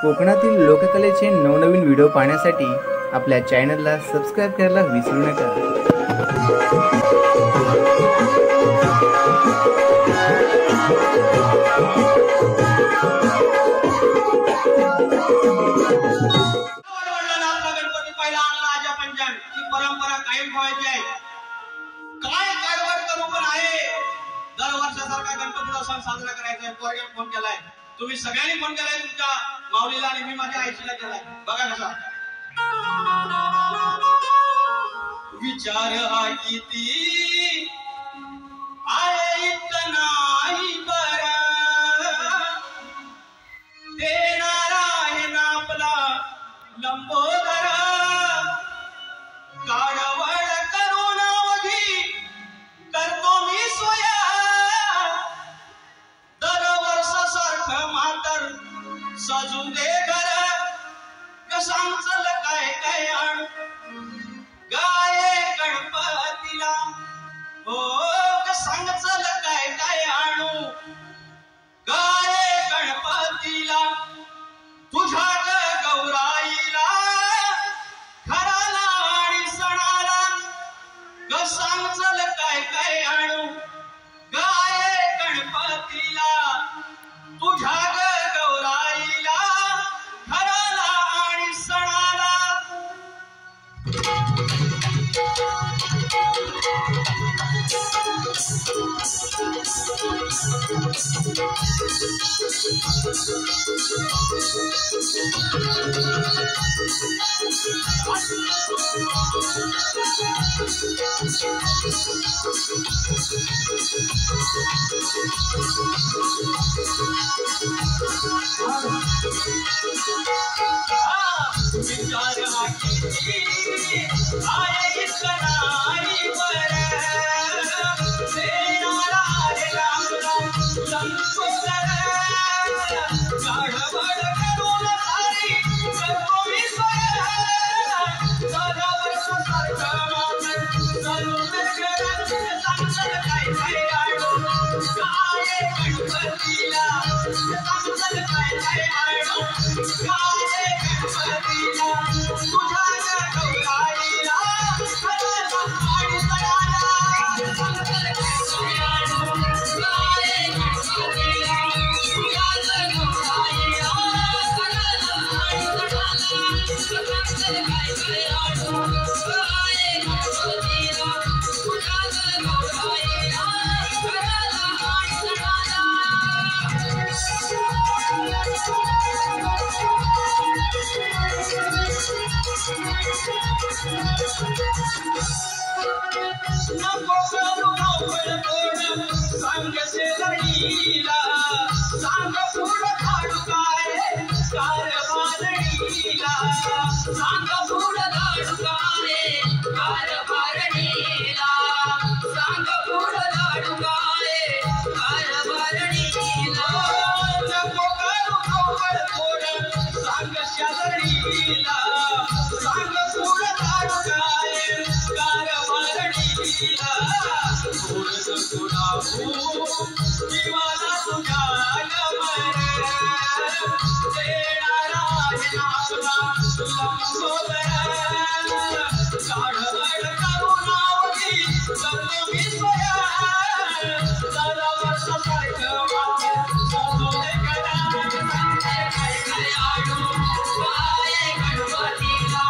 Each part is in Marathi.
कोकणातील लोककलेचे नवनवीन व्हिडिओ पाहण्यासाठी आपल्या चॅनलला सबस्क्राइब करायला विसरू नका। परंपरा कायम ठेवायची आहे। काय गडबड करू पण आहे, दरवर्षासारखा गणपतीचा सण साजरा करायचा आहे। पोरग्याने फोन केलाय, तुम्ही सगळ्यांनी फोन केलाय, तुमच्या माऊलीला आणि मी माझ्या आईला केलाय। बघा कसा विचार हा किती आहे इतकं नाही बरं, देणारा आहे ना आपला लंबोदर, काळवळ करून अवघी करतो मी सोया, दरवर्षासारखं मातर सजून दे घर, कसांचल काय काय आण गाये गणपतीला, हो कसांचल काय काय आणू गाये गणपतीला, तुझ्या गौराईला खराला आणि सणाला, कसांचल काय काय आणू गाये गणपतीला, तुझ्या गौराईला खराला आणि सणाला। विचार हा किती आहे इतकं नाही बरं, देणारा आहे आपला लंबोदर, काळवळ करून सारी करतो मी सोया, दरवर्षासारखं मातर सजून दे घर, कसांचल काय काय आणू गाये गणपतीला, कसांचल काय काय आणू गाये गणपतीला, तुझ्या गौराईला खराला आणि सणाला, कसांचल काय काय आणू गाये गणपतीला, तुझ्या गौराईला खराला आणि सणाला, कसांचल काय काय आणू गाये गणपतीला, तुझ्या गौराईला खराला आणि सणाला। नको करू अवघड तोड सांग शेजारीला, सांग पुढं धाडू काय कारभारणीला, सांग पुढं धाडू काय कारभारणीला, सांग पुढं धाडू काय कारभारणीला, नको करू अवघड तोड सांग शेजारीला, सांग पुढं धाडू काय कारभारणीला, थोडं थोडा जीवाला तुझ्या गमर, देणारा आहे आपला लंबोदर, काळवळ करून अवघी करतो मी सोया, दरवर्षासारखं मातर सजून दे घर, कसांचल काय काय आणू गाये गणपतीला,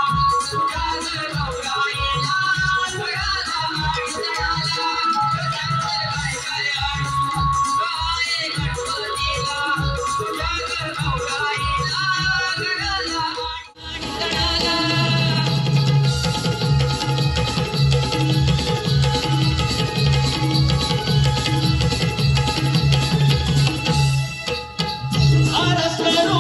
तुझ्या गौराईला खराला आणि सणाला, कसांचल काय काय आणू गाये गणपतीला, तुझ्या गौराईला खराला आणि सणाला। आरस करू